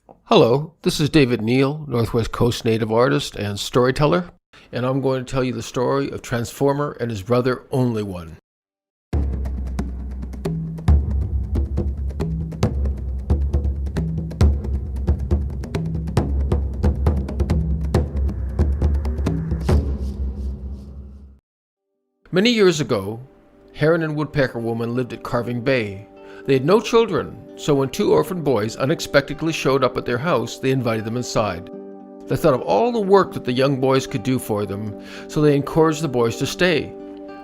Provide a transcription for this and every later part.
Hello, this is David Neal, Northwest Coast native artist and storyteller, and I'm going to tell you the story of Transformer and his brother Only One. Many years ago, Heron and Woodpecker woman lived at Carving Bay. They had no children, so when two orphan boys unexpectedly showed up at their house, they invited them inside. They thought of all the work that the young boys could do for them, so they encouraged the boys to stay.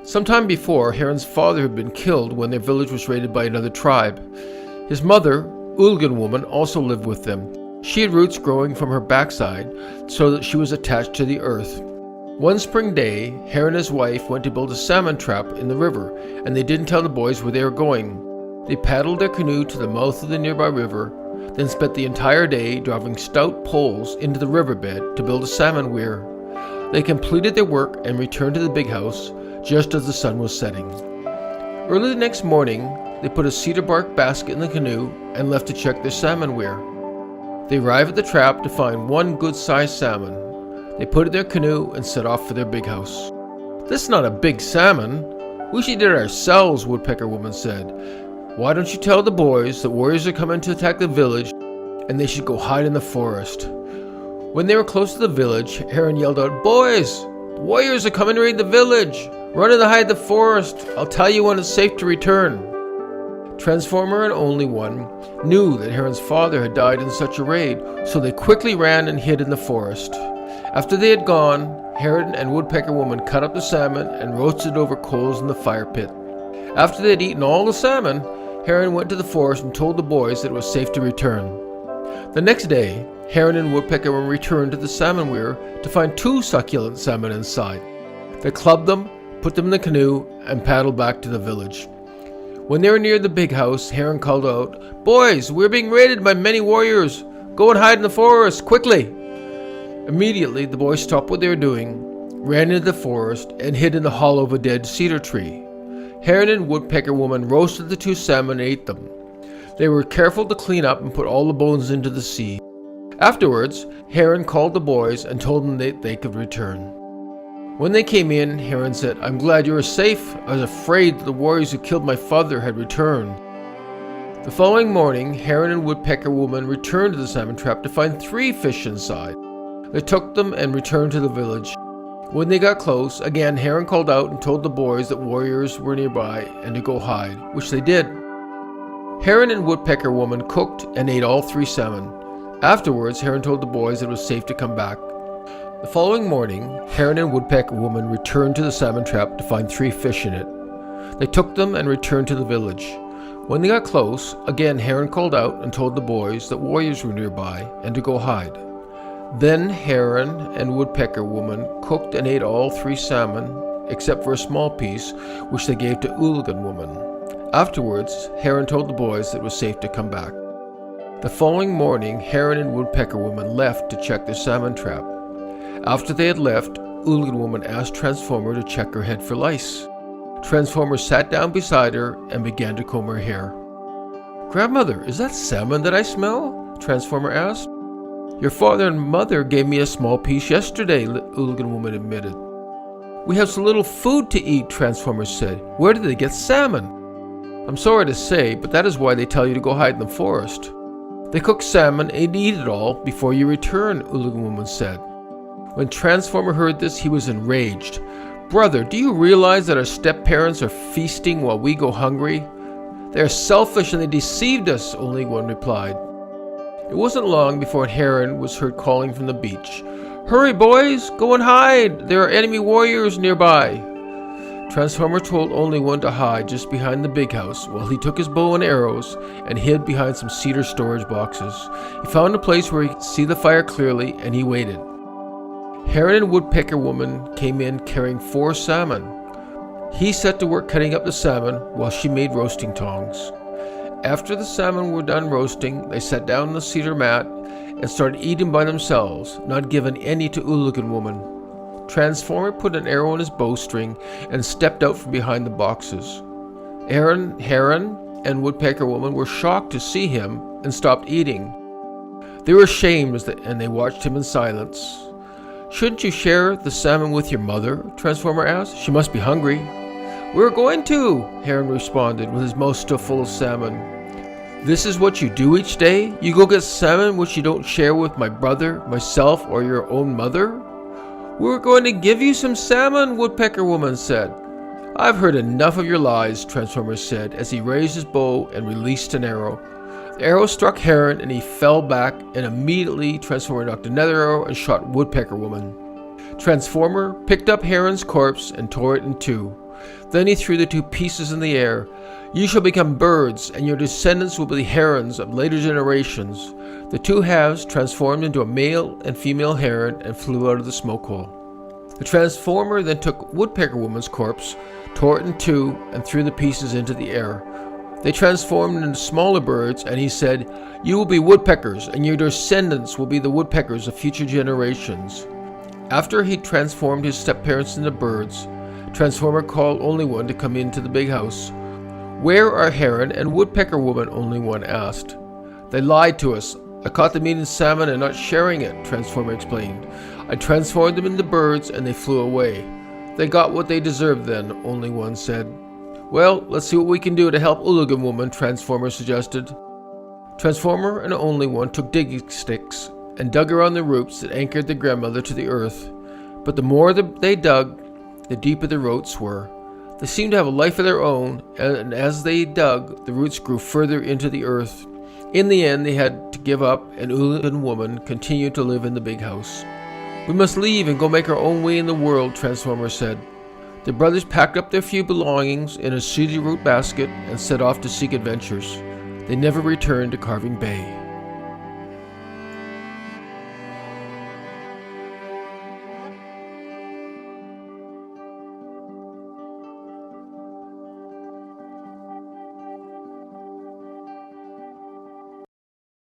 Sometime before, Heron's father had been killed when their village was raided by another tribe. His mother, Oolgan woman, also lived with them. She had roots growing from her backside, so that she was attached to the earth. One spring day, Heron and his wife went to build a salmon trap in the river, and they didn't tell the boys where they were going. They paddled their canoe to the mouth of the nearby river, then spent the entire day driving stout poles into the riverbed to build a salmon weir. They completed their work and returned to the big house just as the sun was setting. Early the next morning, they put a cedar bark basket in the canoe and left to check their salmon weir. They arrived at the trap to find one good-sized salmon. They put it in their canoe and set off for their big house. "This is not a big salmon. We should eat it ourselves," Woodpecker woman said. "Why don't you tell the boys that warriors are coming to attack the village and they should go hide in the forest?" When they were close to the village, Heron yelled out, "Boys! The warriors are coming to raid the village! Run and hide in the forest! I'll tell you when it's safe to return." Transformer and Only One knew that Heron's father had died in such a raid, so they quickly ran and hid in the forest. After they had gone, Heron and Woodpecker woman cut up the salmon and roasted over coals in the fire pit. After they had eaten all the salmon, Heron went to the forest and told the boys that it was safe to return. The next day, Heron and Woodpecker returned to the salmon weir to find two succulent salmon inside. They clubbed them, put them in the canoe, and paddled back to the village. When they were near the big house, Heron called out, "Boys, we're being raided by many warriors. Go and hide in the forest, quickly!" Immediately, the boys stopped what they were doing, ran into the forest, and hid in the hollow of a dead cedar tree. Heron and Woodpecker woman roasted the two salmon and ate them. They were careful to clean up and put all the bones into the sea. Afterwards, Heron called the boys and told them that they could return. When they came in, Heron said, "I'm glad you are safe. I was afraid that the warriors who killed my father had returned." The following morning, Heron and Woodpecker woman returned to the salmon trap to find 3 fish inside. They took them and returned to the village. When they got close, again Heron called out and told the boys that warriors were nearby and to go hide, which they did. Heron and Woodpecker woman cooked and ate all 3 salmon. Afterwards, Heron told the boys that it was safe to come back. The following morning, Heron and Woodpecker woman returned to the salmon trap to find 3 fish in it. They took them and returned to the village. When they got close, again Heron called out and told the boys that warriors were nearby and to go hide. Then Heron and Woodpecker woman cooked and ate all 3 salmon, except for a small piece, which they gave to Oolgan woman. Afterwards, Heron told the boys that it was safe to come back. The following morning, Heron and Woodpecker woman left to check their salmon trap. After they had left, Oolgan woman asked Transformer to check her head for lice. Transformer sat down beside her and began to comb her hair. "Grandmother, is that salmon that I smell?" Transformer asked. "Your father and mother gave me a small piece yesterday," Oolgan woman admitted. "We have so little food to eat," Transformer said. "Where did they get salmon?" "I'm sorry to say, but that is why they tell you to go hide in the forest. They cook salmon and eat it all before you return," Oolgan woman said. When Transformer heard this, he was enraged. "Brother, do you realize that our step-parents are feasting while we go hungry? They are selfish and they deceived us," Only One replied. It wasn't long before Heron was heard calling from the beach, "Hurry, boys! Go and hide! There are enemy warriors nearby!" Transformer told Only One to hide just behind the big house while he took his bow and arrows and hid behind some cedar storage boxes. He found a place where he could see the fire clearly and he waited. Heron and Woodpecker woman came in carrying 4 salmon. He set to work cutting up the salmon while she made roasting tongs. After the salmon were done roasting, they sat down on the cedar mat and started eating by themselves, not giving any to Oolgan woman. Transformer put an arrow in his bowstring and stepped out from behind the boxes. Heron and Woodpecker woman were shocked to see him and stopped eating. They were ashamed and they watched him in silence. "Shouldn't you share the salmon with your mother?" Transformer asked. "She must be hungry." "We're going to," Heron responded, with his mouth still full of salmon. "This is what you do each day? You go get salmon which you don't share with my brother, myself, or your own mother?" "We're going to give you some salmon," Woodpecker woman said. "I've heard enough of your lies," Transformer said as he raised his bow and released an arrow. The arrow struck Heron and he fell back, and immediately Transformer knocked another arrow and shot Woodpecker woman. Transformer picked up Heron's corpse and tore it in two. Then he threw the two pieces in the air. "You shall become birds, and your descendants will be the herons of later generations." The two halves transformed into a male and female heron and flew out of the smoke hole. The Transformer then took Woodpecker woman's corpse, tore it in two, and threw the pieces into the air. They transformed into smaller birds, and he said, "You will be woodpeckers, and your descendants will be the woodpeckers of future generations." After he transformed his step-parents into birds, Transformer called Only One to come into the big house. "Where are Heron and Woodpecker woman?" Only One asked. "They lied to us. I caught them eating salmon and not sharing it," Transformer explained. "I transformed them into birds and they flew away." "They got what they deserved then," Only One said. "Well, let's see what we can do to help Hooligan Woman," Transformer suggested. Transformer and Only One took digging sticks and dug around the roots that anchored the grandmother to the earth. But the more they dug, the deeper the roots were. They seemed to have a life of their own, and as they dug, the roots grew further into the earth. In the end, they had to give up, and Hooligan Woman continued to live in the big house. "We must leave and go make our own way in the world," Transformer said. The brothers packed up their few belongings in a cedar root basket and set off to seek adventures. They never returned to Carving Bay.